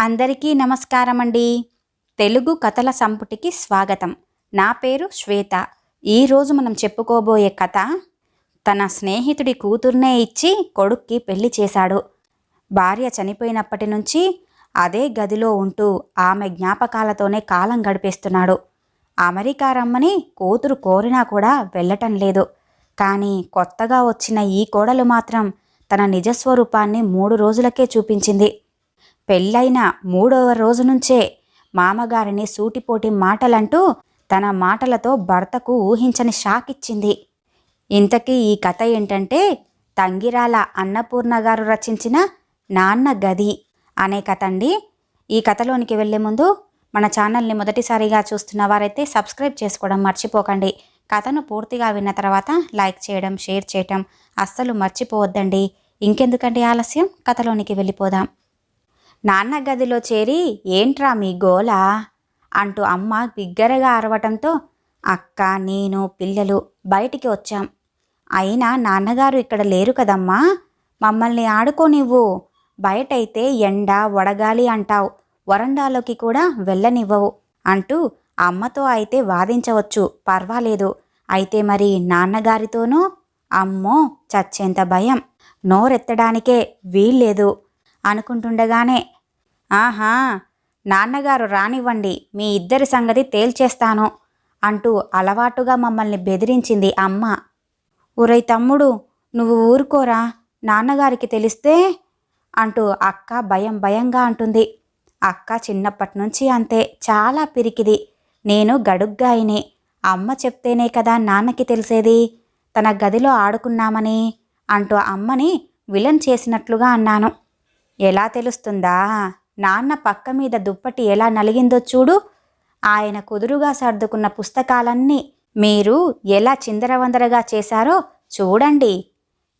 అందరికీ నమస్కారం అండి. తెలుగు కథల సంపుటికి స్వాగతం. నా పేరు శ్వేత. ఈరోజు మనం చెప్పుకోబోయే కథ తన స్నేహితుడి కూతుర్నే ఇచ్చి కొడుక్కి పెళ్లి చేశాడు. భార్య చనిపోయినప్పటి నుంచి అదే గదిలో ఉంటూ ఆమె జ్ఞాపకాలతోనే కాలం గడిపేస్తున్నాడు. అమెరికా రమ్మని కూతురు కోరినా కూడా వెళ్ళటం లేదు. కానీ కొత్తగా వచ్చిన ఈ కోడలు మాత్రం తన నిజస్వరూపాన్ని 3 రోజులకే చూపించింది. పెళ్ళైన 3వ రోజు నుంచే మామగారిని సూటిపోటి మాటలంటూ తన మాటలతో భర్తకు ఊహించని షాక్ ఇచ్చింది. ఇంతకీ ఈ కథ ఏంటంటే తంగిరాల అన్నపూర్ణ గారు రచించిన నాన్న గది అనే కథ అండి. ఈ కథలోనికి వెళ్లే ముందు మన ఛానల్ని మొదటిసారిగా చూస్తున్న వారైతే సబ్స్క్రైబ్ చేసుకోవడం మర్చిపోకండి. కథను పూర్తిగా విన్న తర్వాత లైక్ చేయడం, షేర్ చేయడం అస్సలు మర్చిపోవద్దండి. ఇంకెందుకంటే ఆలస్యం, కథలోనికి వెళ్ళిపోదాం. నాన్న గదిలో చేరి ఏంట్రా మీ గోల అంటూ అమ్మ బిగ్గరగా అరవటంతో అక్క, నేను, పిల్లలు బయటికి వచ్చాం. అయినా నాన్నగారు ఇక్కడ లేరు కదమ్మా, మమ్మల్ని ఆడుకోనివ్వు. బయటైతే ఎండ వడగాలి అంటావు, వరండాలోకి కూడా వెళ్ళనివ్వవు అంటూ అమ్మతో అయితే వాదించవచ్చు, పర్వాలేదు. అయితే మరి నాన్నగారితోనూ అమ్మో చచ్చేంత భయం, నోరెత్తడానికే వీల్లేదు అనుకుంటుండగానే ఆహా, నాన్నగారు రానివ్వండి, మీ ఇద్దరి సంగతి తేల్చేస్తాను అంటూ అలవాటుగా మమ్మల్ని బెదిరించింది అమ్మ. ఒరేయ్ తమ్ముడు, నువ్వు ఊరుకోరా, నాన్నగారికి తెలిస్తే అంటూ అక్క భయం భయంగా అంటుంది. అక్క చిన్నప్పటి నుంచి అంతే, చాలా పిరికిది. నేను గడుగ్గాయిని. అమ్మ చెప్తేనే కదా నాన్నకి తెలిసేది, తన గదిలో ఆడుకున్నామని అంటూ అమ్మని విలన్ చేసినట్లుగా అన్నాను. ఎలా తెలుస్తుందా, నాన్న పక్క మీద దుప్పటి ఎలా నలిగిందో చూడు. ఆయన కుదురుగా సర్దుకున్న పుస్తకాలన్నీ మీరు ఎలా చిందరవందరగా చేశారో చూడండి.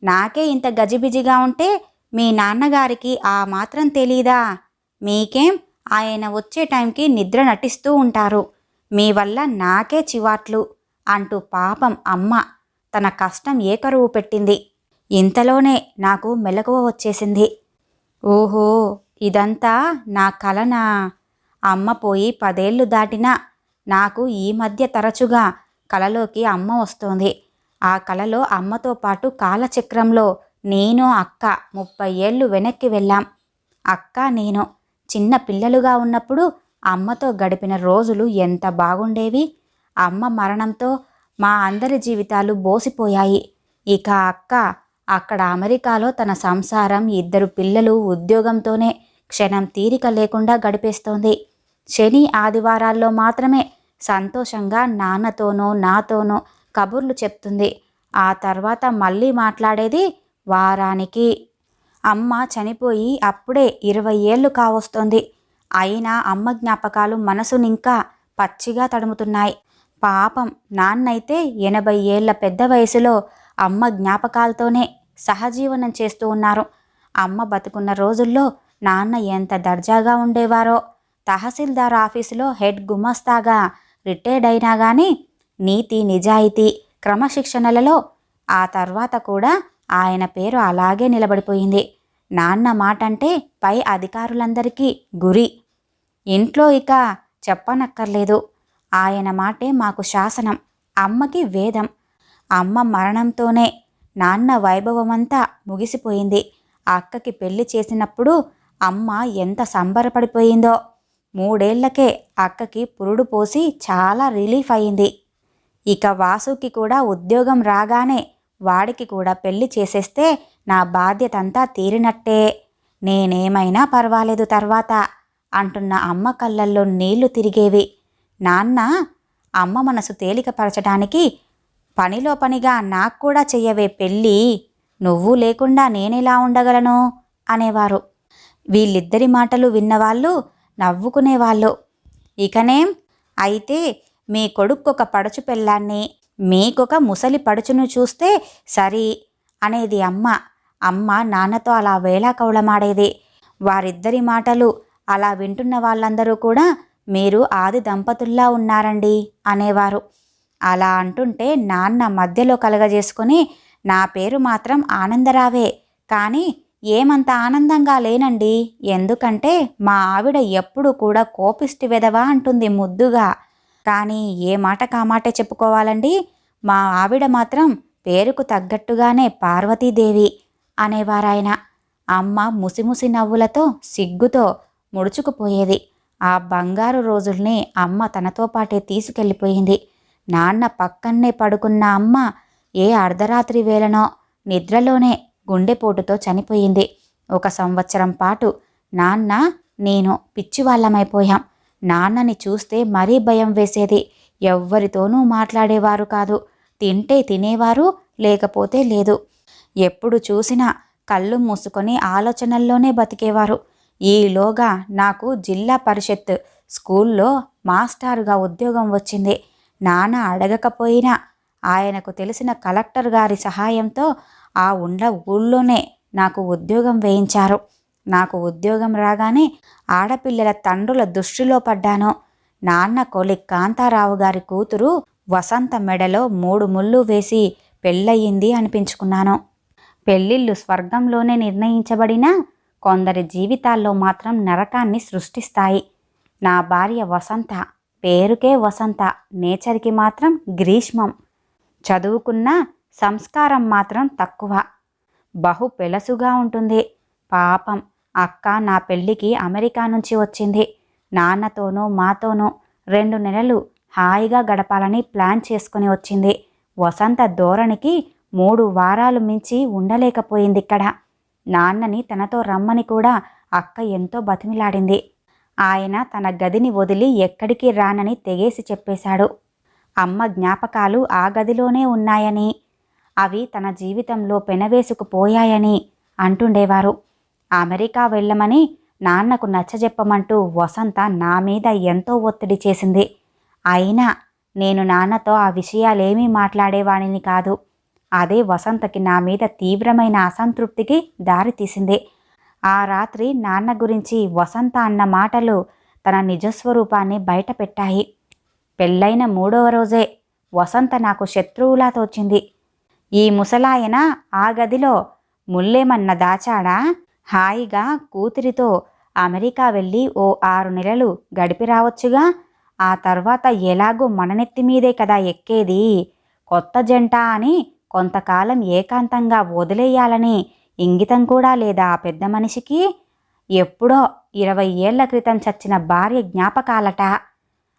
నాకే ఇంత గజిబిజిగా ఉంటే మీ నాన్నగారికి ఆ మాత్రం తెలీదా? మీకేం, ఆయన వచ్చే టైంకి నిద్ర నటిస్తూ ఉంటారు. మీ వల్ల నాకే చివాట్లు అంటూ పాపం అమ్మ తన కష్టం ఏకరువు పెట్టింది. ఇంతలోనే నాకు మెలకువ వచ్చేసింది. ఓహో, ఇదంతా నా కలనా? అమ్మ పోయి 10 ఏళ్ళు దాటినా నాకు ఈ మధ్య తరచుగా కలలోకి అమ్మ వస్తోంది. ఆ కలలో అమ్మతో పాటు కాలచక్రంలో నేను, అక్క 30 ఏళ్ళు వెనక్కి వెళ్ళాం. అక్క, నేను చిన్న పిల్లలుగా ఉన్నప్పుడు అమ్మతో గడిపిన రోజులు ఎంత బాగుండేవి. అమ్మ మరణంతో మా అందరి జీవితాలు బోసిపోయాయి. ఇక అక్క అక్కడ అమెరికాలో తన సంసారం, 2 పిల్లలు, ఉద్యోగంతోనే క్షణం తీరిక లేకుండా గడిపేస్తోంది. శని ఆదివారాల్లో మాత్రమే సంతోషంగా నాన్నతోనో నాతోనో కబుర్లు చెప్తుంది. ఆ తర్వాత మళ్ళీ మాట్లాడేది వారానికి. అమ్మ చనిపోయి అప్పుడే 20 ఏళ్ళు కావస్తోంది. అయినా అమ్మ జ్ఞాపకాలు మనసునింకా పచ్చిగా తడుముతున్నాయి. పాపం నాన్నైతే 80 ఏళ్ల పెద్ద వయసులో అమ్మ జ్ఞాపకాలతోనే సహజీవనం చేస్తూ ఉన్నారు. అమ్మ బతుకున్న రోజుల్లో నాన్న ఎంత దర్జాగా ఉండేవారో. తహసీల్దార్ ఆఫీసులో హెడ్ గుమస్తాగా రిటైర్డ్ అయినా కానీ నీతి, నిజాయితీ, క్రమశిక్షణలలో ఆ తర్వాత కూడా ఆయన పేరు అలాగే నిలబడిపోయింది. నాన్న మాటంటే పై అధికారులందరికీ గురి. ఇంట్లో ఇక చెప్పనక్కర్లేదు. ఆయన మాటే మాకు శాసనం, అమ్మకి వేదం. అమ్మ మరణంతోనే నాన్న వైభవమంతా ముగిసిపోయింది. అక్కకి పెళ్లి చేసినప్పుడు అమ్మ ఎంత సంబరపడిపోయిందో. 3 ఏళ్లకే అక్కకి పురుడు పోసి చాలా రిలీఫ్ అయింది. ఇక వాసుకి కూడా ఉద్యోగం రాగానే వాడికి కూడా పెళ్లి చేసేస్తే నా బాధ్యతంతా తీరినట్టే, నేనేమైనా పర్వాలేదు తర్వాత అంటున్న అమ్మ కళ్ళల్లో నీళ్లు తిరిగేవి. నాన్న అమ్మ మనసు తేలికపరచడానికి పనిలో పనిగా నాకు కూడా చెయ్యవే పెళ్ళి, నువ్వు లేకుండా నేనెలా ఉండగలను అనేవారు. వీళ్ళిద్దరి మాటలు విన్నవాళ్ళు నవ్వుకునేవాళ్ళు. ఇకనేం, అయితే మీ కొడుక్కొక పడుచు పెళ్ళాన్ని, మీకొక ముసలి పడుచును చూస్తే సరి అనేది అమ్మ. అమ్మ నాన్నతో అలా వేళాకౌళమాడేది. వారిద్దరి మాటలు అలా వింటున్న వాళ్ళందరూ కూడా మీరు ఆది దంపతుల్లా ఉన్నారండి అనేవారు. అలా అంటుంటే నాన్న మధ్యలో కలగజేసుకొని నా పేరు మాత్రం ఆనందరావే, కానీ ఏమంత ఆనందంగా లేనండి. ఎందుకంటే మా ఆవిడ ఎప్పుడు కూడా కోపిష్టి వెదవా అంటుంది ముద్దుగా. కానీ ఏ మాట కామాటే చెప్పుకోవాలండి. మా ఆవిడ మాత్రం పేరుకు తగ్గట్టుగానే పార్వతీదేవి అనేవారాయన. అమ్మ ముసిముసి నవ్వులతో సిగ్గుతో ముడుచుకుపోయేది. ఆ బంగారు రోజుల్ని అమ్మ తనతో పాటే తీసుకెళ్ళిపోయింది. నాన్న పక్కన్నే పడుకున్న అమ్మ ఏ అర్ధరాత్రి వేళనో నిద్రలోనే గుండెపోటుతో చనిపోయింది. 1 సంవత్సరం పాటు నాన్న నేను పిచ్చివాళ్ళమైపోయాం. నాన్నని చూస్తే మరీ భయం వేసేది. ఎవ్వరితోనూ మాట్లాడేవారు కాదు. తింటే తినేవారు, లేకపోతే లేదు. ఎప్పుడు చూసినా కళ్ళు మూసుకొని ఆలోచనల్లోనే బతికేవారు. ఈలోగా నాకు జిల్లా పరిషత్ స్కూల్లో మాస్టారుగా ఉద్యోగం వచ్చింది. నాన్న అడగకపోయినా ఆయనకు తెలిసిన కలెక్టర్ గారి సహాయంతో ఆ ఊళ్ళోనే నాకు ఉద్యోగం వేయించారు. నాకు ఉద్యోగం రాగానే ఆడపిల్లల తండ్రుల దృష్టిలో పడ్డాను. నాన్న కొలి కాంతారావు గారి కూతురు వసంత మెడలో 3 ముళ్ళు వేసి పెళ్ళయింది అనిపించుకున్నాను. పెళ్ళిళ్ళు స్వర్గంలోనే నిర్ణయించబడినా కొందరి జీవితాల్లో మాత్రం నరకాన్ని సృష్టిస్తాయి. నా భార్య వసంత, పేరుకే వసంత, నేచర్కి మాత్రం గ్రీష్మం. చదువుకున్న సంస్కారం మాత్రం తక్కువ. బహు పెలసుగా ఉంటుంది. పాపం అక్క నా పెళ్ళికి అమెరికా నుంచి వచ్చింది. నాన్నతోనూ మాతోనూ 2 నెలలు హాయిగా గడపాలని ప్లాన్ చేసుకుని వచ్చింది. వసంత ధోరణికి 3 వారాలు మించి ఉండలేకపోయిందిక్కడ. నాన్నని తనతో రమ్మని కూడా అక్క ఎంతో బతిమిలాడింది. ఆయన తన గదిని వదిలి ఎక్కడికి రానని తెగేసి చెప్పేశాడు. అమ్మ జ్ఞాపకాలు ఆ గదిలోనే ఉన్నాయని, అవి తన జీవితంలో పెనవేసుకుపోయాయని అంటుండేవారు. అమెరికా వెళ్ళమని నాన్నకు నచ్చజెప్పమంటూ వసంత నా మీద ఎంతో ఒత్తిడి చేసింది. అయినా నేను నాన్నతో ఆ విషయాలేమీ మాట్లాడేవాడిని కాదు. అదే వసంతకి నా మీద తీవ్రమైన అసంతృప్తికి దారితీసింది. ఆ రాత్రి నాన్న గురించి వసంత అన్న మాటలు తన నిజస్వరూపాన్ని బయటపెట్టాయి. పెళ్ళైన 3వ రోజే వసంత నాకు శత్రువులా తోచింది. ఈ ముసలాయన ఆ గదిలో ముల్లేమన్న దాచాడా? హాయిగా కూతురితో అమెరికా వెళ్ళి ఓ 6 నెలలు గడిపి రావచ్చుగా. ఆ తర్వాత ఎలాగో మననెత్తిమీదే కదా ఎక్కేది. కొత్త జంట అని కొంతకాలం ఏకాంతంగా వదిలేయాలని ఇంగితం కూడా లేదా ఆ పెద్ద మనిషికి? ఎప్పుడో 20 ఏళ్ల క్రితం చచ్చిన భార్య జ్ఞాపకాలట.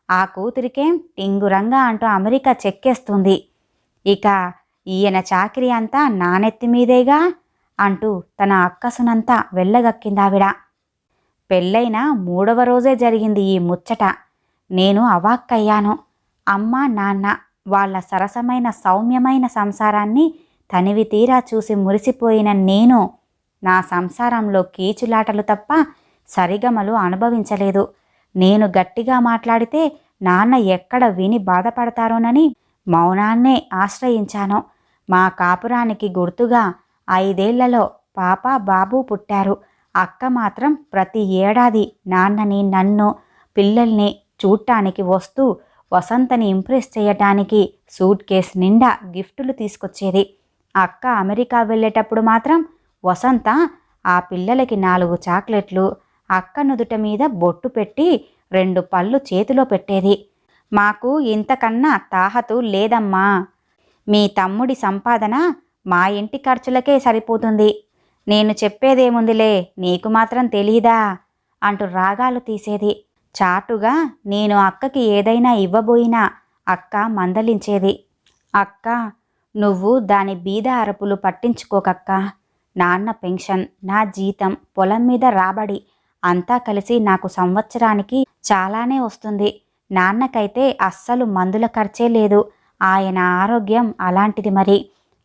ఆ కూతురికేం టింగురంగా అంటూ అమెరికా చెక్కేస్తుంది. ఇక ఈయన చాకిరీ అంతా నానెత్తిమీదేగా అంటూ తన అక్కసునంతా వెళ్ళగక్కిందావిడ. పెళ్ళైన 3వ రోజే జరిగింది ఈ ముచ్చట. నేను అవాక్కయ్యాను. అమ్మ నాన్న వాళ్ళ సరసమైన సౌమ్యమైన సంసారాన్ని తనివి తీరా చూసి మురిసిపోయిన నేను నా సంసారంలో కీచులాటలు తప్ప సరిగమలు అనుభవించలేదు. నేను గట్టిగా మాట్లాడితే నాన్న ఎక్కడ విని బాధపడతారోనని మౌనాన్నే ఆశ్రయించాను. మా కాపురానికి గుర్తుగా 5 ఏళ్లలో పాప బాబు పుట్టారు. అక్క మాత్రం ప్రతి ఏడాది నాన్నని నన్ను పిల్లల్ని చూడటానికి వస్తూ వసంతని ఇంప్రెస్ చేయటానికి సూట్ కేస్ నిండా గిఫ్టులు తీసుకొచ్చేది. అక్క అమెరికా వెళ్ళేటప్పుడు మాత్రం వసంత ఆ పిల్లలకి 4 చాక్లెట్లు, అక్క నుదుట మీద బొట్టు పెట్టి 2 పళ్ళు చేతిలో పెట్టేది. మాకు ఇంతకన్నా తాహతు లేదమ్మా. మీ తమ్ముడి సంపాదన మా ఇంటి ఖర్చులకే సరిపోతుంది. నేను చెప్పేదేముందిలే, నీకు మాత్రం తెలీదా అంటూ రాగాలు తీసేది. చాటుగా నేను అక్కకి ఏదైనా ఇవ్వబోయినా అక్క మందలించేది. అక్క, నువ్వు దాని బీద అరపులు పట్టించుకోకక్క. నాన్న పెన్షన్, నా జీతం, పొలం మీద రాబడి అంతా కలిసి నాకు సంవత్సరానికి చాలానే వస్తుంది. నాన్నకైతే అస్సలు మందుల ఖర్చే లేదు. ఆయన ఆరోగ్యం అలాంటిది మరి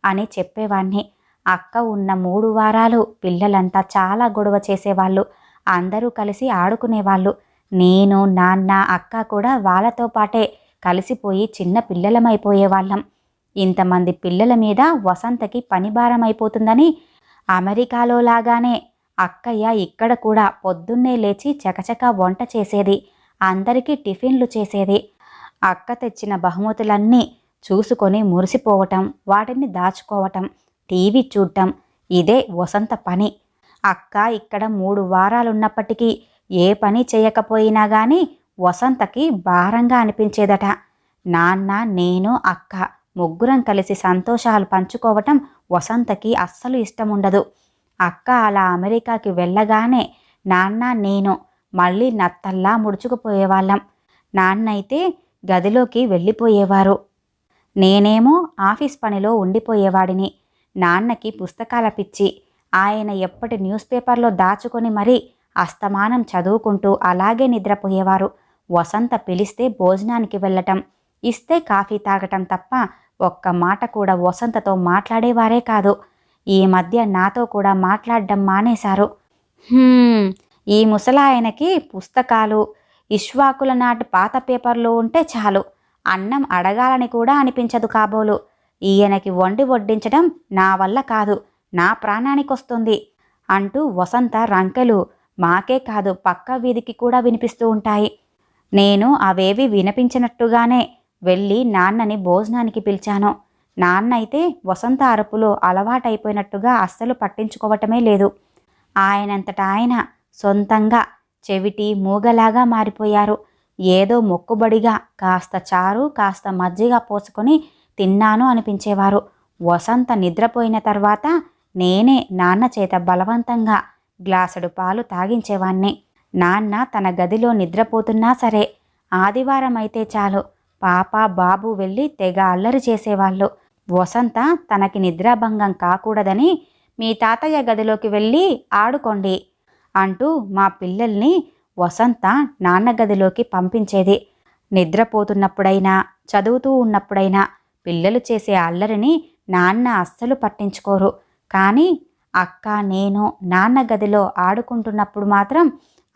అని చెప్పేవాణ్ణి. అక్క ఉన్న 3 వారాలు పిల్లలంతా చాలా గొడవ చేసేవాళ్ళు. అందరూ కలిసి ఆడుకునేవాళ్ళు. నేను, నాన్న, అక్క కూడా వాళ్ళతో పాటే కలిసిపోయి చిన్న పిల్లలమైపోయేవాళ్ళం. ఇంతమంది పిల్లల మీద వసంతకి పనిభారం అయిపోతుందని అమెరికాలో లాగానే అక్కయ్య ఇక్కడ కూడా పొద్దున్నే లేచి చకచకా వంట చేసేది. అందరికీ టిఫిన్లు చేసేది. అక్క తెచ్చిన బహుమతులన్నీ చూసుకొని మురిసిపోవటం, వాటిని దాచుకోవటం, టీవీ చూడటం, ఇదే వసంత పని. అక్క ఇక్కడ 3 వారాలున్నప్పటికీ ఏ పని చేయకపోయినా గాని వసంతకి భారంగా అనిపించేదట. నాన్న, నేను, అక్క ముగ్గురం కలిసి సంతోషాలు పంచుకోవటం వసంతకి అస్సలు ఇష్టముండదు. అక్క అలా అమెరికాకి వెళ్ళగానే నాన్న, నేను మళ్ళీ నత్తల్లా ముడుచుకుపోయేవాళ్ళం. నాన్నైతే గదిలోకి వెళ్ళిపోయేవారు. నేనేమో ఆఫీస్ పనిలో ఉండిపోయేవాడిని. నాన్నకి పుస్తకాల పిచ్చి. ఆయన ఎప్పటి న్యూస్ పేపర్లో దాచుకొని మరీ అస్తమానం చదువుకుంటూ అలాగే నిద్రపోయేవారు. వసంత పిలిస్తే భోజనానికి వెళ్ళటం, ఇస్తే కాఫీ తాగటం తప్ప ఒక్క మాట కూడా వసంతతో మాట్లాడేవారే కాదు. ఈ మధ్య నాతో కూడా మాట్లాడడం మానేశారు. ఈ ముసలాయనకి పుస్తకాలు, ఇష్వాకుల నాటి పాత పేపర్లు ఉంటే చాలు, అన్నం అడగాలని కూడా అనిపించదు కాబోలు. ఈయనకి వండి వడ్డించడం నా వల్ల కాదు, నా ప్రాణానికొస్తుంది అంటూ వసంత రంకెలు మాకే కాదు పక్క వీధికి కూడా వినిపిస్తూ ఉంటాయి. నేను అవేవి వినిపించినట్టుగానే వెళ్ళి నాన్నని భోజనానికి పిలిచాను. నాన్న అయితే వసంత అరుపులో అలవాటైపోయినట్టుగా అస్సలు పట్టించుకోవటమే లేదు. ఆయనంతటా ఆయన సొంతంగా చెవిటి మూగలాగా మారిపోయారు. ఏదో మొక్కుబడిగా కాస్త చారు, కాస్త మజ్జిగ పోసుకొని తిన్నాను అనిపించేవారు. వసంత నిద్రపోయిన తర్వాత నేనే నాన్న చేత బలవంతంగా గ్లాసుడు పాలు తాగించేవాణ్ణి. నాన్న తన గదిలో నిద్రపోతున్నా సరే ఆదివారం అయితే చాలు పాప, బాబు వెళ్ళి తెగ అల్లరి చేసేవాళ్ళు. వసంత తనకి నిద్రాభంగం కాకూడదని మీ తాతయ్య గదిలోకి వెళ్ళి ఆడుకోండి అంటూ మా పిల్లల్ని వసంత నాన్న గదిలోకి పంపించేది. నిద్రపోతున్నప్పుడైనా, చదువుతూ ఉన్నప్పుడైనా పిల్లలు చేసే అల్లరిని నాన్న అస్సలు పట్టించుకోరు. కానీ అక్క, నేను నాన్న గదిలో ఆడుకుంటున్నప్పుడు మాత్రం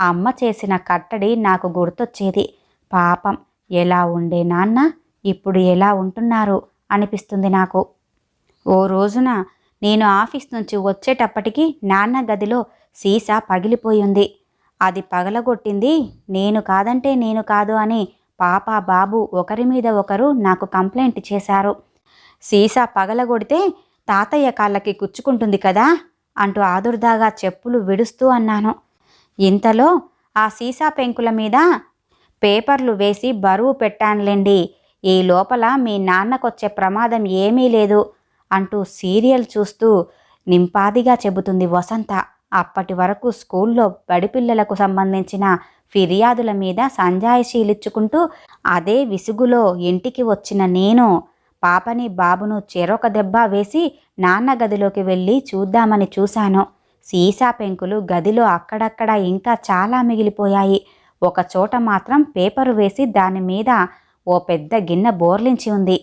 అమ్మ చేసిన కట్టడి నాకు గుర్తొచ్చేది. పాపం, ఎలా ఉండే నాన్న ఇప్పుడు ఎలా ఉంటున్నారు అనిపిస్తుంది నాకు. ఓ రోజున నేను ఆఫీస్ నుంచి వచ్చేటప్పటికి నాన్న గదిలో సీసా పగిలిపోయింది. అది పగలగొట్టింది నేను కాదంటే నేను కాదు అని పాప, బాబు ఒకరి మీద ఒకరు నాకు కంప్లైంట్ చేశారు. సీసా పగలగొడితే తాతయ్య కాళ్ళకి కుచ్చుకుంటుంది కదా అంటూ ఆదుర్దాగా చెప్పులు విడుస్తూ అన్నాను. ఇంతలో ఆ సీసా పెంకుల మీద పేపర్లు వేసి బరువు పెట్టానులేండి, ఈ లోపల మీ నాన్నకొచ్చే ప్రమాదం ఏమీ లేదు అంటూ సీరియల్ చూస్తూ నింపాదిగా చెబుతుంది వసంత. అప్పటి వరకు స్కూల్లో బడిపిల్లలకు సంబంధించిన ఫిర్యాదుల మీద సంజాయిషీలిచ్చుకుంటూ అదే విసుగులో ఇంటికి వచ్చిన నేను పాపని, బాబును చెరొక దెబ్బ వేసి నాన్న గదిలోకి వెళ్ళి చూద్దామని చూశాను. సీసా పెంకులు గదిలో అక్కడక్కడ ఇంకా చాలా మిగిలిపోయాయి. ఒక చోట మాత్రం పేపరు వేసి దాని మీద ఓ పెద్ద గిన్నె బోర్లించి ఉంది.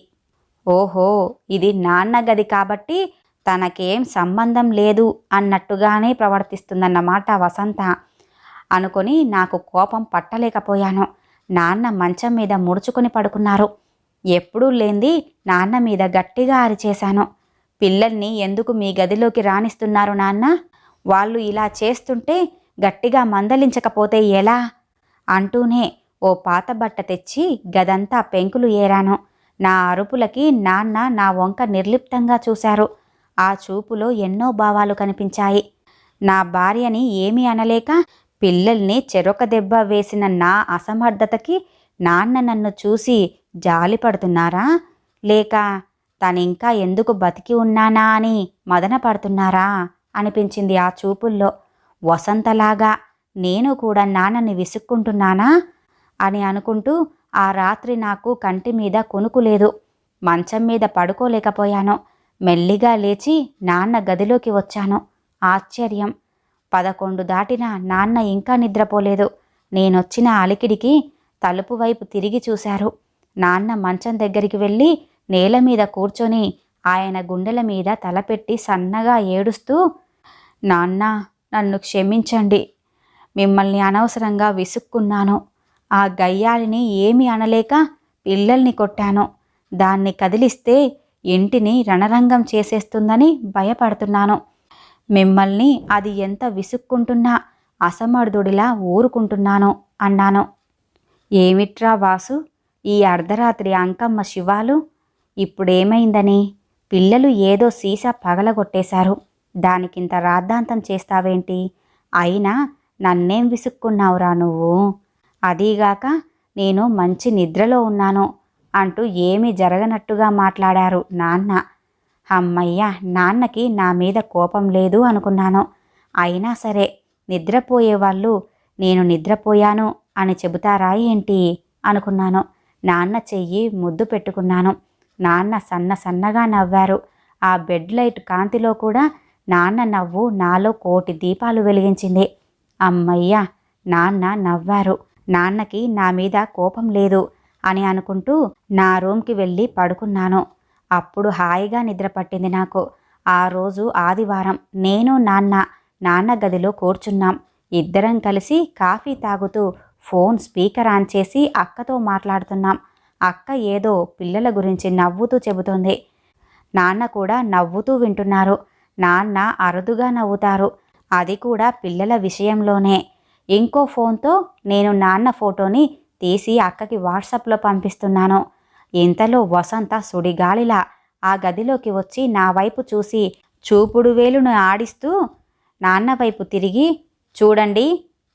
ఓహో, ఇది నాన్న గది కాబట్టి తనకేం సంబంధం లేదు అన్నట్టుగానే ప్రవర్తిస్తుందన్నమాట వసంత అనుకొని నాకు కోపం పట్టలేకపోయాను. నాన్న మంచం మీద ముడుచుకొని పడుకున్నారు. ఎప్పుడూ లేంది నాన్న మీద గట్టిగా అరిచేశాను. పిల్లల్ని ఎందుకు మీ గదిలోకి రానిస్తున్నారు నాన్న? వాళ్ళు ఇలా చేస్తుంటే గట్టిగా మందలించకపోతే ఎలా అంటూనే ఓ పాత బట్ట తెచ్చి గదంతా పెంకులు ఏరాను. నా అరుపులకి నాన్న నా వంక నిర్లిప్తంగా చూశారు. ఆ చూపులో ఎన్నో భావాలు కనిపించాయి. నా భార్యని ఏమీ అనలేక పిల్లల్ని చెరొక దెబ్బ వేసిన నా అసమర్థతకి నాన్న నన్ను చూసి జాలి పడుతున్నారా, లేక తనింకా ఎందుకు బతికి ఉన్నానా అని మదన పడుతున్నారా అనిపించింది ఆ చూపుల్లో. వసంతలాగా నేను కూడా నాన్నని విసుక్కుంటున్నానా అని అనుకుంటూ ఆ రాత్రి నాకు కంటి మీద కొనుకులేదు. మంచం మీద పడుకోలేకపోయాను. మెల్లిగా లేచి నాన్న గదిలోకి వచ్చాను. ఆశ్చర్యం, 11 దాటినా నాన్న ఇంకా నిద్రపోలేదు. నేనొచ్చిన అలికిడికి తలుపు వైపు తిరిగి చూశారు. నాన్న మంచం దగ్గరికి వెళ్ళి నేల మీద కూర్చొని ఆయన గుండెల మీద తలపెట్టి సన్నగా ఏడుస్తూ, నాన్న నన్ను క్షమించండి, మిమ్మల్ని అనవసరంగా విసుక్కున్నాను. ఆ గయ్యాలిని ఏమీ అనలేక పిల్లల్ని కొట్టాను. దాన్ని కదిలిస్తే ఇంటిని రణరంగం చేసేస్తుందని భయపడుతున్నాను. మిమ్మల్ని అది ఎంత విసుక్కుంటున్నా అసమర్థుడిలా ఊరుకుంటున్నాను అన్నాను. ఏమిట్రా వాసు, ఈ అర్ధరాత్రి అంకమ్మ శివాలు? ఇప్పుడేమైందని? పిల్లలు ఏదో సీసా పగలగొట్టేశారు. దానికింత రాద్ధాంతం చేస్తావేంటి? అయినా నన్నేం విసుక్కున్నావురా నువ్వు? అదీగాక నేను మంచి నిద్రలో ఉన్నాను అంటూ ఏమీ జరగనట్టుగా మాట్లాడారు నాన్న. అమ్మయ్య, నాన్నకి నా మీద కోపం లేదు అనుకున్నాను. అయినా సరే, నిద్రపోయేవాళ్ళు నేను నిద్రపోయాను అని చెబుతారా ఏంటి అనుకున్నాను. నాన్న చెయ్యి ముద్దు పెట్టుకున్నాను. నాన్న సన్నగా నవ్వారు. ఆ బెడ్ లైట్ కాంతిలో కూడా నాన్న నవ్వు నాలో కోటి దీపాలు వెలిగించింది. అమ్మయ్య, నాన్న నవ్వారు, నాన్నకి నా మీద కోపం లేదు అని అనుకుంటూ నా రూమ్కి వెళ్ళి పడుకున్నాను. అప్పుడు హాయిగా నిద్ర పట్టింది నాకు. ఆ రోజు ఆదివారం. నేను నాన్న గదిలో కూర్చున్నాం. ఇద్దరం కలిసి కాఫీ తాగుతూ ఫోన్ స్పీకర్ ఆన్ చేసి అక్కతో మాట్లాడుతున్నాం. అక్క ఏదో పిల్లల గురించి నవ్వుతూ చెబుతోంది. నాన్న కూడా నవ్వుతూ వింటున్నారు. నాన్న అరుదుగా నవ్వుతారు, అది కూడా పిల్లల విషయంలోనే. ఇంకో ఫోన్తో నేను నాన్న ఫోటోని తీసి అక్కకి వాట్సాప్లో పంపిస్తున్నాను. ఇంతలో వసంత సుడిగాలిలా ఆ గదిలోకి వచ్చి నా వైపు చూసి చూపుడు వేలును ఆడిస్తూ నాన్న వైపు తిరిగి, చూడండి,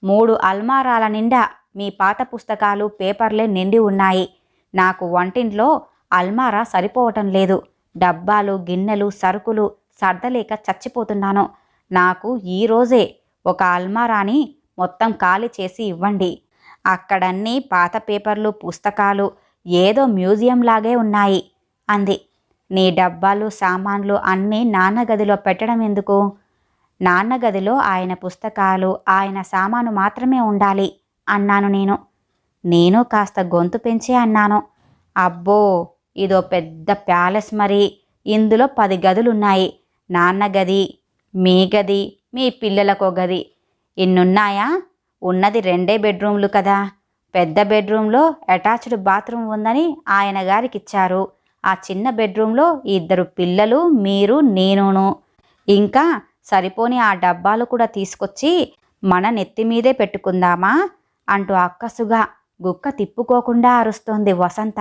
3 అల్మారాల నిండా మీ పాత పుస్తకాలు పేపర్లే నిండి ఉన్నాయి. నాకు వంటింట్లో అల్మారా సరిపోవటం లేదు. డబ్బాలు గిన్నెలు సరుకులు సర్దలేక చచ్చిపోతున్నాను. నాకు ఈరోజే ఒక అల్మారాని మొత్తం ఖాళీ చేసి ఇవ్వండి. అక్కడన్నీ పాత పేపర్లు పుస్తకాలు ఏదో మ్యూజియంలాగే ఉన్నాయి అంది. నీ డబ్బాలు సామాన్లు అన్నీ నాన్న గదిలో పెట్టడం ఎందుకు? నాన్న గదిలో ఆయన పుస్తకాలు ఆయన సామాను మాత్రమే ఉండాలి అన్నాను నేను కాస్త గొంతు పెంచే అన్నాను. అబ్బో, ఇదో పెద్ద ప్యాలెస్ మరి. ఇందులో 10 గదులున్నాయి. నాన్న గది, మీ గది, మీ పిల్లలకో గది. ఇన్నున్నాయా? ఉన్నది 2 బెడ్రూమ్లు కదా. పెద్ద బెడ్రూమ్లో అటాచ్డ్ బాత్రూమ్ ఉందని ఆయన గారికిచ్చారు. ఆ చిన్న బెడ్రూమ్లో 2 పిల్లలు, మీరు, నేనును. ఇంకా సరిపోని ఆ డబ్బాలు కూడా తీసుకొచ్చి మన నెత్తిమీదే పెట్టుకుందామా అంటూ అక్కసుగా గుక్క తిప్పుకోకుండా అరుస్తోంది వసంత.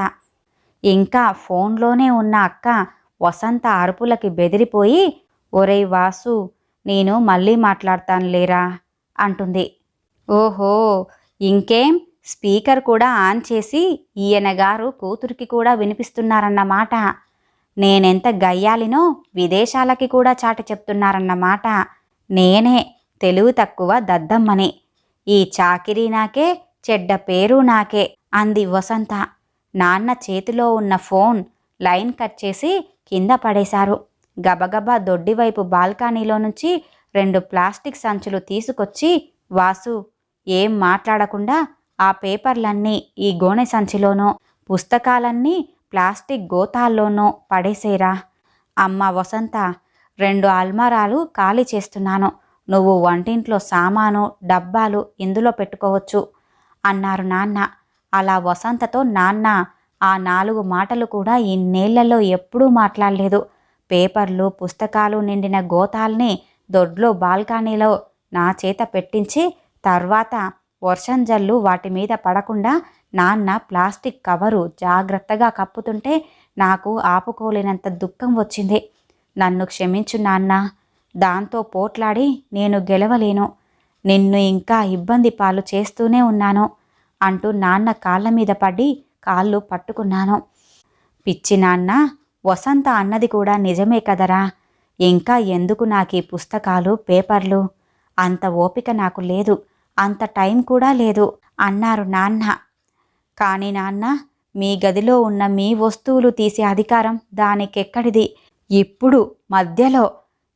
ఇంకా ఫోన్లోనే ఉన్న అక్క వసంత అరుపులకి బెదిరిపోయి, ఒరేయ్ వాసు, నేను మళ్ళీ మాట్లాడతాను లేరా అంటుంది. ఓహో, ఇంకేం, స్పీకర్ కూడా ఆన్ చేసి ఈయన గారు కూతురికి కూడా వినిపిస్తున్నారన్నమాట. నేనెంత గయ్యాలినో విదేశాలకి కూడా చాటి చెప్తున్నారన్నమాట. నేనే తెలివి తక్కువ దద్దమ్మని. ఈ చాకిరీ నాకే, చెడ్డ పేరు నాకే అంది వసంత. నాన్న చేతిలో ఉన్న ఫోన్ లైన్ కట్ చేసి కింద పడేశారు. గబగబా దొడ్డివైపు బాల్కనీలో నుంచి 2 ప్లాస్టిక్ సంచులు తీసుకొచ్చి, వాసు, ఏం మాట్లాడకుండా ఆ పేపర్లన్నీ ఈ గోనె సంచిలోనో పుస్తకాలన్నీ ప్లాస్టిక్ గోతాల్లోనో పడేసేరా. అమ్మ వసంత, 2 అల్మారాలు ఖాళీ చేస్తున్నాను. నువ్వు వంటింట్లో సామాను డబ్బాలు ఇందులో పెట్టుకోవచ్చు అన్నారు నాన్న. అలా వసంతతో నాన్న ఆ 4 మాటలు కూడా ఇన్నేళ్లలో ఎప్పుడూ మాట్లాడలేదు. పేపర్లు పుస్తకాలు నిండిన గోతాల్ని దొడ్లో బాల్కనీలో నా చేత పెట్టించి, తర్వాత వర్షం జల్లు వాటి మీద పడకుండా నాన్న ప్లాస్టిక్ కవరు జాగ్రత్తగా కప్పుతుంటే నాకు ఆపుకోలేనంత దుఃఖం వచ్చింది. నన్ను క్షమించు నాన్న. దాంతో పోట్లాడి నేను గెలవలేను. నిన్ను ఇంకా ఇబ్బంది పాలు చేస్తూనే ఉన్నాను అంటూ నాన్న కాళ్ళ మీద పడి కాళ్ళు పట్టుకున్నాను. పిచ్చి నాన్న, వసంత అన్నది కూడా నిజమే కదరా. ఇంకా ఎందుకు నాకీ పుస్తకాలు పేపర్లు? అంత ఓపిక నాకు లేదు, అంత టైం కూడా లేదు అన్నారు నాన్న. కానీ నాన్న, మీ గదిలో ఉన్న మీ వస్తువులు తీసే అధికారం దానికెక్కడిది? ఇప్పుడు మధ్యలో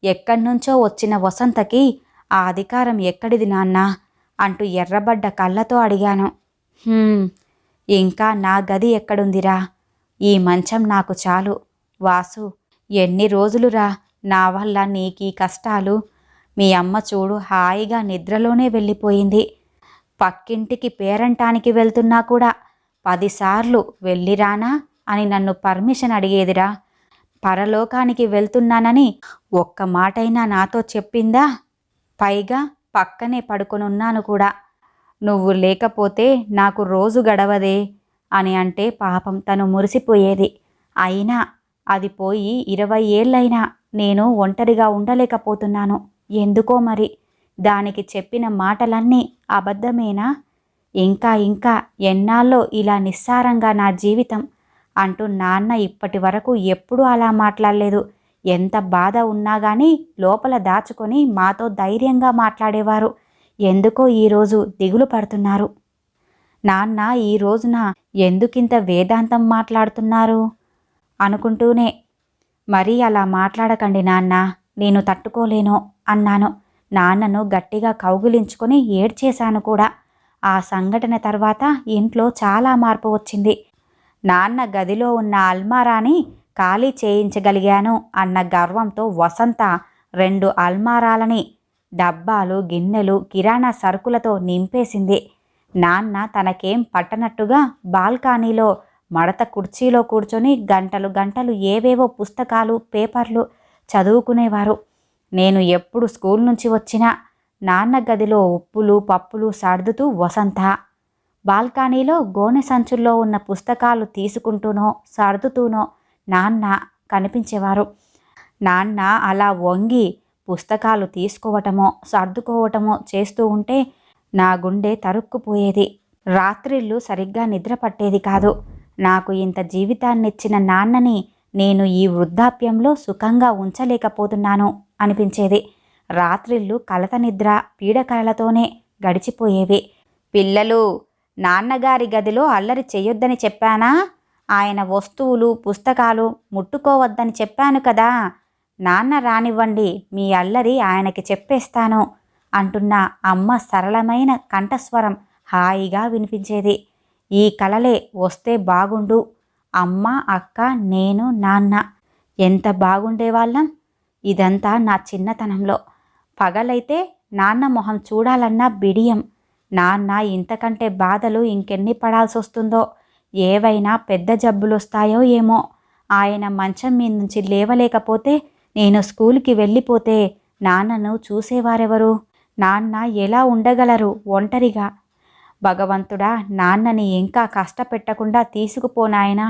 ఎక్కడ్నుంచో వచ్చిన వసంతకి ఆ అధికారం ఎక్కడిది నాన్న అంటూ ఎర్రబడ్డ కళ్ళతో అడిగాను. ఇంకా నా గది ఎక్కడుందిరా? ఈ మంచం నాకు చాలు. వాసు, ఎన్ని రోజులురా నా వల్ల నీకీ కష్టాలు? మీ అమ్మ చూడు, హాయిగా నిద్రలోనే వెళ్ళిపోయింది. పక్కింటికి పేరంటానికి వెళ్తున్నా కూడా 10 సార్లు వెళ్ళిరానా అని నన్ను పర్మిషన్ అడిగేదిరా. పరలోకానికి వెళ్తున్నానని ఒక్క మాటైనా నాతో చెప్పిందా? పైగా పక్కనే పడుకొనున్నాను కూడా. నువ్వు లేకపోతే నాకు రోజు గడవదే అని అంటే పాపం తను మురిసిపోయేది. అయినా అది పోయి 20 ఏళ్ళైనా నేను ఒంటరిగా ఉండలేకపోతున్నాను. ఎందుకో మరి. దానికి చెప్పిన మాటలన్నీ అబద్ధమేనా? ఇంకా ఇంకా ఎన్నాళ్ళో ఇలా నిస్సారంగా నా జీవితం అంటూ నాన్న ఇప్పటి వరకు ఎప్పుడూ అలా మాట్లాడలేదు. ఎంత బాధ ఉన్నా కానీ లోపల దాచుకొని మాతో ధైర్యంగా మాట్లాడేవారు. ఎందుకో ఈరోజు దిగులు పడుతున్నారు. నాన్న ఈ రోజున ఎందుకింత వేదాంతం మాట్లాడుతున్నారు అనుకుంటూనే, మరీ అలా మాట్లాడకండి నాన్న, నేను తట్టుకోలేను అన్నాను. నాన్నను గట్టిగా కౌగిలించుకొని ఏడ్చేశాను కూడా. ఆ సంఘటన తర్వాత ఇంట్లో చాలా మార్పు వచ్చింది. నాన్న గదిలో ఉన్న అల్మారాని ఖాళీ చేయించగలిగాను అన్న గర్వంతో వసంత 2 అల్మారాలని డబ్బాలు, గిన్నెలు, కిరాణా సరుకులతో నింపేసింది. నాన్న తనకేం పట్టనట్టుగా బాల్కనీలో మడత కుర్చీలో కూర్చొని గంటలు గంటలు ఏవేవో పుస్తకాలు, పేపర్లు చదువుకునేవారు. నేను ఎప్పుడు స్కూల్ నుంచి వచ్చినా నాన్న గదిలో ఉప్పులు, పప్పులు సర్దుతూ వసంత బాల్కనీలో గోనె సంచుల్లో ఉన్న పుస్తకాలు తీసుకుంటూనో సర్దుతూనో నాన్న కనిపించేవారు. నాన్న అలా వంగి పుస్తకాలు తీసుకోవటమో సర్దుకోవటమో చేస్తూ ఉంటే నా గుండె తరుక్కుపోయేది. రాత్రిళ్ళు సరిగ్గా నిద్ర పట్టేది కాదు. నాకు ఇంత జీవితాన్నిచ్చిన నాన్నని నేను ఈ వృద్ధాప్యంలో సుఖంగా ఉంచలేకపోతున్నాను అనిపించేది. రాత్రిళ్ళు కలత నిద్ర, పీడకలలతోనే గడిచిపోయేవి. పిల్లలు, నాన్నగారి గదిలో అల్లరి చెయ్యొద్దని చెప్పానా? ఆయన వస్తువులు, పుస్తకాలు ముట్టుకోవద్దని చెప్పాను కదా. నాన్న రానివ్వండి, మీ అల్లరి ఆయనకి చెప్పేస్తాను అంటున్న అమ్మ సరళమైన కంఠస్వరం హాయిగా వినిపించేది. ఈ కలలే వస్తే బాగుండు. అమ్మ, అక్క, నేను, నాన్న ఎంత బాగుండేవాళ్ళం. ఇదంతా నా చిన్నతనంలో. పగలైతే నాన్న మొహం చూడాలన్నా బిడియం. నాన్న ఇంతకంటే బాధలు ఇంకెన్ని పడాల్సొస్తుందో. ఏవైనా పెద్ద జబ్బులొస్తాయో ఏమో. ఆయన మంచం మీద నుంచి లేవలేకపోతే, నేను స్కూల్కి వెళ్ళిపోతే నాన్నను చూసేవారెవరు? నాన్న ఎలా ఉండగలరు ఒంటరిగా? భగవంతుడా, నాన్నని ఇంకా కష్టపెట్టకుండా తీసుకుపోనాయనా.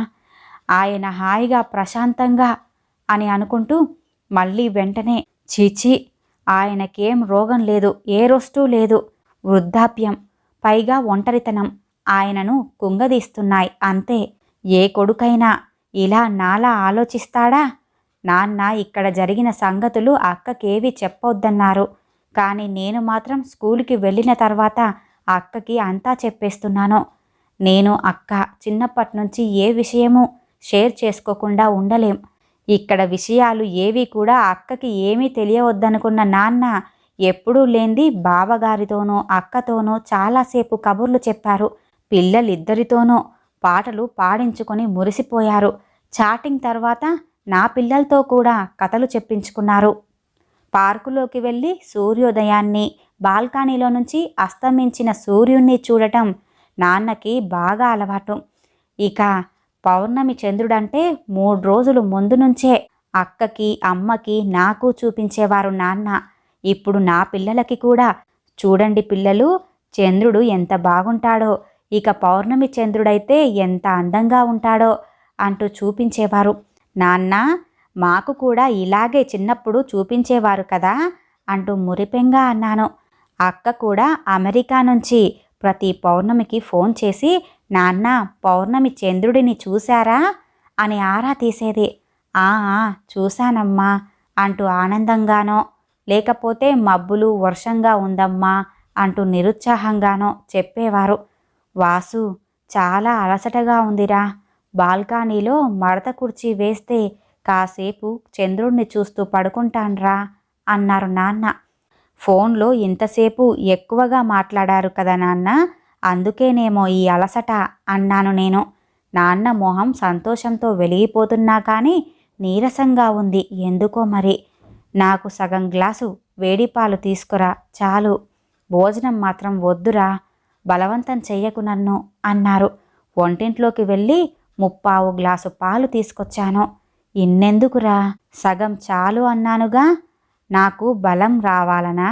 ఆయన హాయిగా ప్రశాంతంగా అని అనుకుంటూ మళ్ళీ వెంటనే చీచి, ఆయనకేం రోగం లేదు, ఏ రొస్టూ లేదు. వృద్ధాప్యం, పైగా ఒంటరితనం ఆయనను కుంగదీస్తున్నాయి అంతే. ఏ కొడుకైనా ఇలా నాలా ఆలోచిస్తాడా? నాన్న ఇక్కడ జరిగిన సంగతులు అక్కకేవి చెప్పొద్దన్నారు. కానీ నేను మాత్రం స్కూల్కి వెళ్ళిన తర్వాత అక్కకి అంతా చెప్పేస్తున్నాను. నేను, అక్క చిన్నప్పటి నుంచి ఏ విషయమూ షేర్ చేసుకోకుండా ఉండలేం. ఇక్కడ విషయాలు ఏవి కూడా అక్కకి ఏమీ తెలియవద్దనుకున్న నాన్న ఎప్పుడూ లేంది బావగారితోనూ అక్కతోనూ చాలాసేపు కబుర్లు చెప్పారు. పిల్లలిద్దరితోనూ పాటలు పాడించుకొని మురిసిపోయారు. చాటింగ్ తర్వాత నా పిల్లలతో కూడా కథలు చెప్పించుకున్నారు. పార్కులోకి వెళ్ళి సూర్యోదయాన్ని, బాల్కనీలో నుంచి అస్తమించిన సూర్యుణ్ణి చూడటం నాన్నకి బాగా అలవాటు. ఇక పౌర్ణమి చంద్రుడంటే 3 రోజులు ముందు నుంచే అక్కకి, అమ్మకి, నాకు చూపించేవారు నాన్న. ఇప్పుడు నా పిల్లలకి కూడా చూడండి పిల్లలు, చంద్రుడు ఎంత బాగుంటాడో, ఇక పౌర్ణమి చంద్రుడైతే ఎంత అందంగా ఉంటాడో అంటూ చూపించేవారు. నాన్న, మాకు కూడా ఇలాగే చిన్నప్పుడు చూపించేవారు కదా అంటూ మురిపెంగా అన్నాను. అక్క కూడా అమెరికా నుంచి ప్రతి పౌర్ణమికి ఫోన్ చేసి, నాన్న పౌర్ణమి చంద్రుడిని చూశారా అని ఆరా తీసేది. ఆ చూశానమ్మా అంటూ ఆనందంగానో, లేకపోతే మబ్బులు వర్షంగా ఉందమ్మా అంటూ నిరుత్సాహంగానో చెప్పేవారు. వాసు, చాలా అలసటగా ఉందిరా, బాల్కనీలో మడత కుర్చీ వేస్తే కాసేపు చంద్రుణ్ణి చూస్తూ పడుకుంటాన్రా అన్నారు నాన్న. ఫోన్లో ఇంతసేపు ఎక్కువగా మాట్లాడారు కదా నాన్న, అందుకేనేమో ఈ అలసట అన్నాను నేను. నాన్న మొహం సంతోషంతో వెలిగిపోతున్నా కానీ నీరసంగా ఉంది ఎందుకో మరి. నాకు సగం గ్లాసు వేడిపాలు తీసుకురా చాలు, భోజనం మాత్రం వద్దురా, బలవంతం చెయ్యకు నన్ను అన్నారు. వంటింట్లోకి వెళ్ళి 3/4 గ్లాసు పాలు తీసుకొచ్చాను. ఇన్నెందుకురా, సగం చాలు అన్నానుగా, నాకు బలం రావాలనా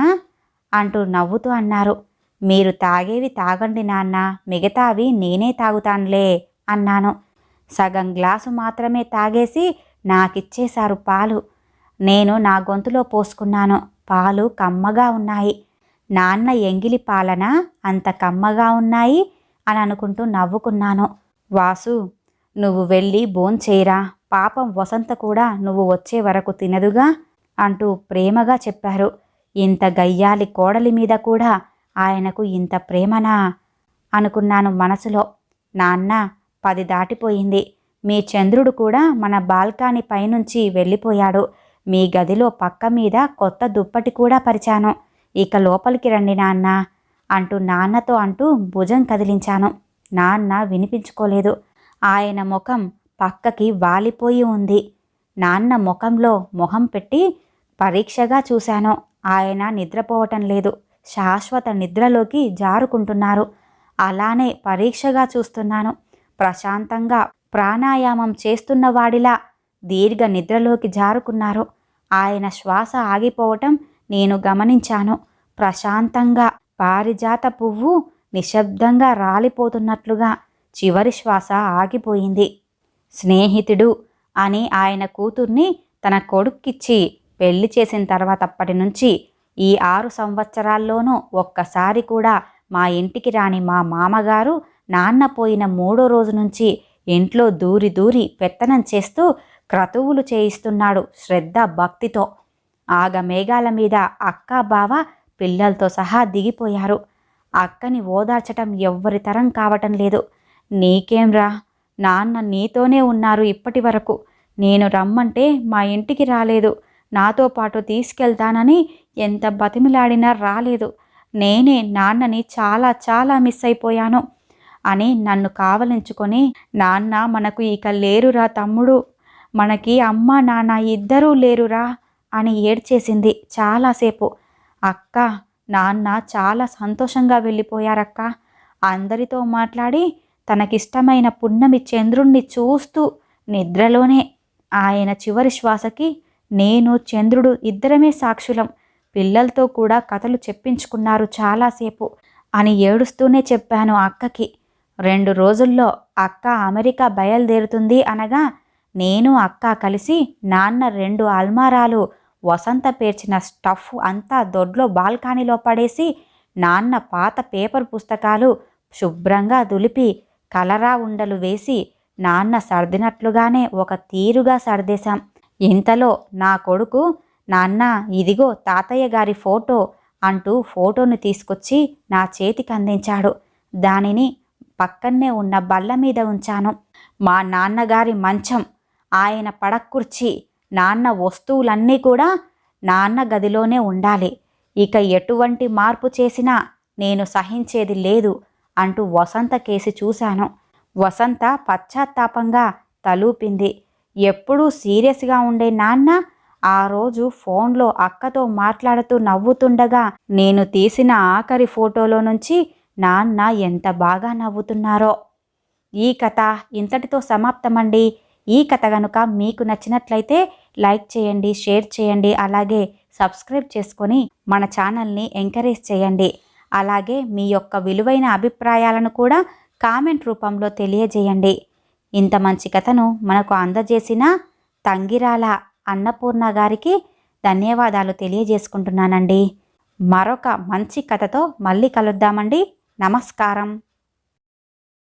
అంటూ నవ్వుతూ అన్నారు. మీరు తాగేవి తాగండి నాన్న, మిగతావి నేనే తాగుతానులే అన్నాను. సగం గ్లాసు మాత్రమే తాగేసి నాకిచ్చేశారు పాలు. నేను నా గొంతులో పోసుకున్నాను. పాలు కమ్మగా ఉన్నాయి. నాన్న ఎంగిలి పాలన అంత కమ్మగా ఉన్నాయి అని అనుకుంటూ నవ్వుకున్నాను. వాసు, నువ్వు వెళ్ళి భోంచేయరా, పాపం వసంత కూడా నువ్వు వచ్చే వరకు తినదుగా అంటూ ప్రేమగా చెప్పారు. ఇంత గయ్యాలి కోడలి మీద కూడా ఆయనకు ఇంత ప్రేమనా అనుకున్నాను మనసులో. నాన్న, 10 దాటిపోయింది. మీ చంద్రుడు కూడా మన బాల్కనీ పైనుంచి వెళ్ళిపోయాడు. మీ గదిలో పక్క మీద కొత్త దుప్పటి కూడా పరిచాను. ఇక లోపలికి రండి నాన్న అంటూ నాన్నతో అంటూ భుజం కదిలించాను. నాన్న వినిపించుకోలేదు. ఆయన ముఖం పక్కకి వాలిపోయి ఉంది. నాన్న ముఖంలో మొహం పెట్టి పరీక్షగా చూశాను. ఆయన నిద్రపోవటం లేదు. శాశ్వత నిద్రలోకి జారుకుంటున్నారు. అలానే పరీక్షగా చూస్తున్నాను. ప్రశాంతంగా ప్రాణాయామం చేస్తున్నవాడిలా దీర్ఘ నిద్రలోకి జారుకున్నారు. ఆయన శ్వాస ఆగిపోవటం నేను గమనించాను. ప్రశాంతంగా పారిజాత పువ్వు నిశ్శబ్దంగా రాలిపోతున్నట్లుగా చివరి శ్వాస ఆగిపోయింది. స్నేహితుడు అని ఆయన కూతుర్ని తన కొడుక్కిచ్చి పెళ్లి చేసిన తర్వాతప్పటి నుంచి ఈ 6 సంవత్సరాల్లోనూ ఒక్కసారి కూడా మా ఇంటికి రాని మా మామగారు నాన్న పోయిన 3వ రోజు నుంచి ఇంట్లో దూరి దూరి పెత్తనం చేస్తూ క్రతువులు చేయిస్తున్నాడు శ్రద్ధ భక్తితో. ఆగమేఘాల మీద అక్క బావ పిల్లలతో సహా దిగిపోయారు. అక్కని ఓదార్చటం ఎవ్వరి తరం కావటం లేదు. నీకేంరా, నాన్న నీతోనే ఉన్నారు ఇప్పటి వరకు. నేను రమ్మంటే మా ఇంటికి రాలేదు. నాతో పాటు తీసుకెళ్తానని ఎంత బతిమిలాడినా రాలేదు. నేనే నాన్నని చాలా చాలా మిస్ అయిపోయాను అని నన్ను కావలించుకొని, నాన్న మనకు ఇక లేరురా తమ్ముడు, మనకి అమ్మ నాన్న ఇద్దరూ లేరురా అని ఏడ్చేసింది చాలాసేపు. అక్క, నాన్న చాలా సంతోషంగా వెళ్ళిపోయారక్క. అందరితో మాట్లాడి తనకిష్టమైన పున్నమి చంద్రుణ్ణి చూస్తూ నిద్రలోనే ఆయన చివరి శ్వాసకి నేను చంద్రుడు ఇద్దరమే సాక్షులం. పిల్లలతో కూడా కథలు చెప్పించుకున్నారు చాలాసేపు అని ఏడుస్తూనే చెప్పాను అక్కకి. 2 రోజుల్లో అక్క అమెరికా బయలుదేరుతుంది అనగా నేను అక్క కలిసి నాన్న 2 అల్మారాలు వసంత పేర్చిన స్టఫ్ అంతా దొడ్లో బాల్కనీలో పడేసి నాన్న పాత పేపర్ పుస్తకాలు శుభ్రంగా దులిపి కలరా ఉండలు వేసి నాన్న సర్దినట్లుగానే ఒక తీరుగా సర్దేశాం. ఇంతలో నా కొడుకు, నాన్న ఇదిగో తాతయ్య గారి ఫోటో అంటూ ఫోటోను తీసుకొచ్చి నా చేతికి అందించాడు. దానిని పక్కనే ఉన్న బల్ల మీద ఉంచాను. మా నాన్నగారి మంచం, ఆయన పడక్కుర్చీ, నాన్న వస్తువులన్నీ కూడా నాన్న గదిలోనే ఉండాలి. ఇక ఎటువంటి మార్పు చేసినా నేను సహించేది లేదు అంటూ వసంత కేసి చూశాను. వసంత పశ్చాత్తాపంగా తలూపింది. ఎప్పుడూ సీరియస్గా ఉండే నాన్న ఆ రోజు ఫోన్లో అక్కతో మాట్లాడుతూ నవ్వుతుండగా నేను తీసిన ఆఖరి ఫోటోలో నుంచి నాన్న ఎంత బాగా నవ్వుతున్నారో. ఈ కథ ఇంతటితో సమాప్తమండి. ఈ కథ కనుక మీకు నచ్చినట్లయితే లైక్ చేయండి, షేర్ చేయండి, అలాగే సబ్స్క్రైబ్ చేసుకొని మన ఛానల్ని ఎంకరేజ్ చేయండి. అలాగే మీ యొక్క విలువైన అభిప్రాయాలను కూడా కామెంట్ రూపంలో తెలియజేయండి. ఇంత మంచి కథను మనకు అందజేసిన తంగిరాల అన్నపూర్ణ గారికి ధన్యవాదాలు తెలియజేసుకుంటున్నానండి. మరొక మంచి కథతో మళ్ళీ కలుద్దామండి. నమస్కారం.